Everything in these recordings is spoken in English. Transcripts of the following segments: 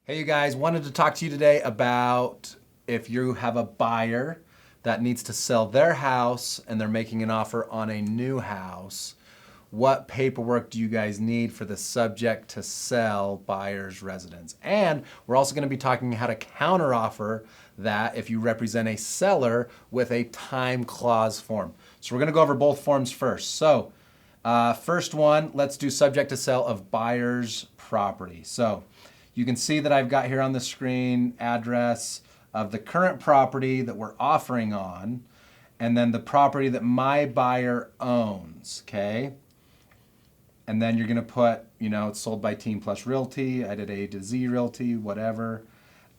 Hey, you guys, wanted to talk to you today about if you have a buyer that needs to sell their house and they're making an offer on a new house. What paperwork do you guys need for the subject to sell buyer's residence? And we're also going to be talking how to counteroffer that if you represent a seller with a time clause form. So we're going to go over both forms first. So first one, let's do subject to sell of buyer's property. So you can see that I've got here on the screen address of the current property that we're offering on, and then the property that my buyer owns, okay? And then you're gonna put, it's sold by Team Plus Realty, I did A to Z Realty, whatever.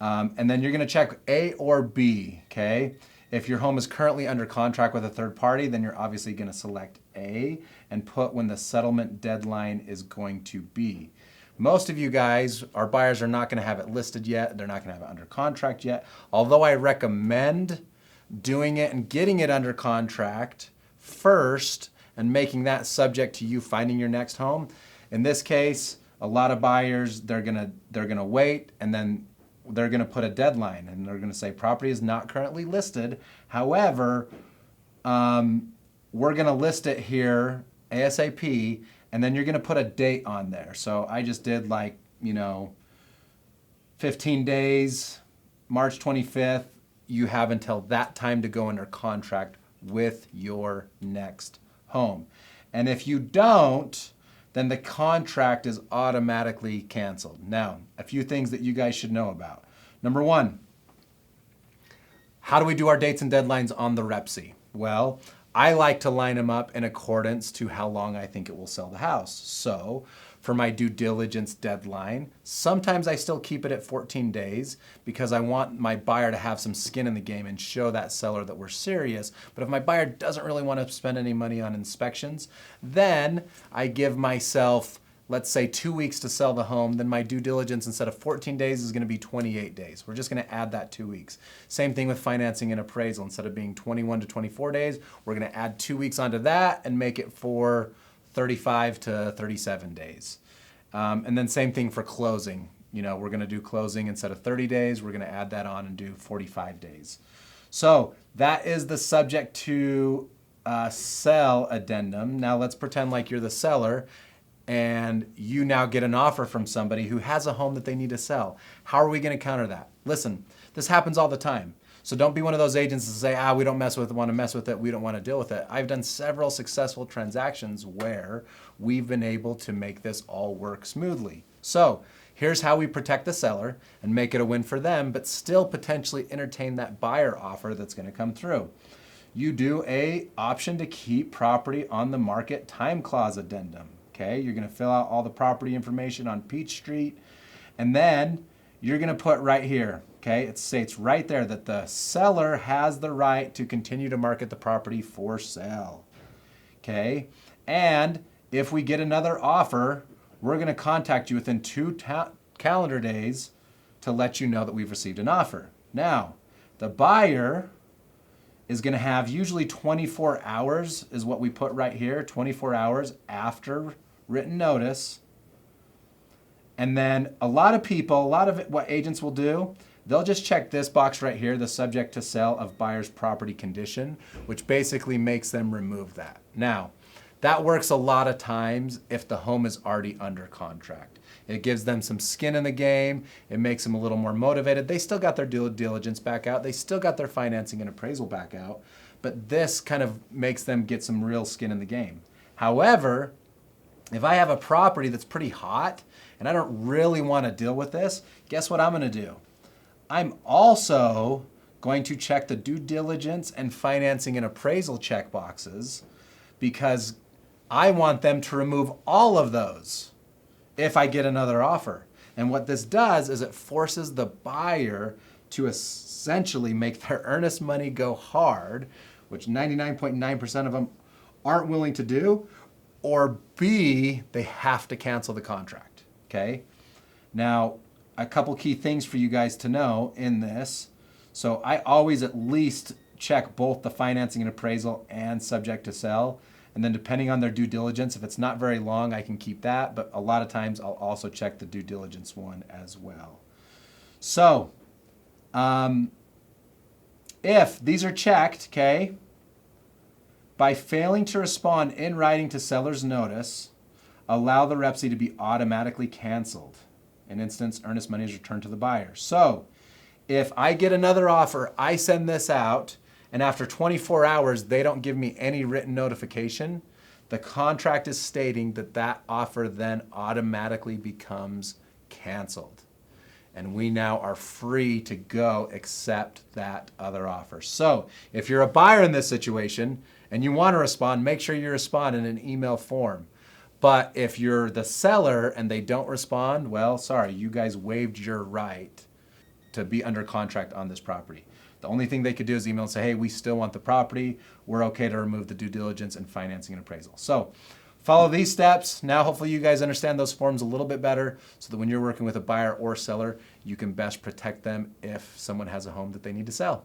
And then you're gonna check A or B, okay? If your home is currently under contract with a third party, then you're obviously gonna select A and put when the settlement deadline is going to be. Most of you guys, our buyers, are not going to have it listed yet. They're not going to have it under contract yet. Although I recommend doing it and getting it under contract first and making that subject to you finding your next home. In this case, a lot of buyers, they're gonna wait, and then they're gonna put a deadline, and they're gonna say property is not currently listed. However, we're gonna list it here ASAP, and then you're gonna put a date on there. So I just did 15 days, March 25th. You have until that time to go under contract with your next home. And if you don't, then the contract is automatically canceled. Now, a few things that you guys should know about. Number one, how do we do our dates and deadlines on the REPC? Well, I like to line them up in accordance to how long I think it will sell the house. So for my due diligence deadline, sometimes I still keep it at 14 days because I want my buyer to have some skin in the game and show that seller that we're serious. But if my buyer doesn't really want to spend any money on inspections, then I give myself, let's say, 2 weeks to sell the home. Then my due diligence, instead of 14 days, is going to be 28 days. We're just going to add that 2 weeks. Same thing with financing and appraisal. Instead of being 21 to 24 days, we're going to add 2 weeks onto that and make it for 35 to 37 days. And then same thing for closing. We're going to do closing instead of 30 days. We're going to add that on and do 45 days. So that is the subject to sell addendum. Now let's pretend like you're the seller and you now get an offer from somebody who has a home that they need to sell. How are we going to counter that? Listen, this happens all the time. So don't be one of those agents that say, we don't want to mess with it, we don't want to deal with it. I've done several successful transactions where we've been able to make this all work smoothly. So here's how we protect the seller and make it a win for them, but still potentially entertain that buyer offer that's going to come through. You do a option to keep property on the market time clause addendum. Okay, you're going to fill out all the property information on Peach Street, and then you're going to put right here, okay, it states right there that the seller has the right to continue to market the property for sale. Okay, and if we get another offer, we're going to contact you within 2 calendar days to let you know that we've received an offer. Now, the buyer is going to have usually 24 hours is what we put right here, 24 hours after written notice. And then a lot of what agents will do, they'll just check this box right here, the subject to sell of buyer's property condition, which basically makes them remove that. Now, that works a lot of times if the home is already under contract. It gives them some skin in the game. It makes them a little more motivated. They still got their due diligence back out. They still got their financing and appraisal back out. But this kind of makes them get some real skin in the game. However, if I have a property that's pretty hot and I don't really want to deal with this, guess what I'm going to do? I'm also going to check the due diligence and financing and appraisal check boxes because I want them to remove all of those if I get another offer. And what this does is it forces the buyer to essentially make their earnest money go hard, which 99.9% of them aren't willing to do, or B, they have to cancel the contract, okay? Now, a couple key things for you guys to know in this. So I always at least check both the financing and appraisal and subject to sell. And then depending on their due diligence, if it's not very long, I can keep that. But a lot of times I'll also check the due diligence one as well. So, if these are checked, okay, by failing to respond in writing to seller's notice, allow the REPSI to be automatically canceled. In instance, earnest money is returned to the buyer. So, if I get another offer, I send this out, and after 24 hours, they don't give me any written notification, the contract is stating that that offer then automatically becomes canceled. And we now are free to go accept that other offer. So if you're a buyer in this situation and you want to respond, make sure you respond in an email form. But if you're the seller and they don't respond, well, sorry, you guys waived your right to be under contract on this property. The only thing they could do is email and say, hey, we still want the property. We're okay to remove the due diligence and financing and appraisal. So follow these steps. Now, hopefully you guys understand those forms a little bit better so that when you're working with a buyer or seller, you can best protect them if someone has a home that they need to sell.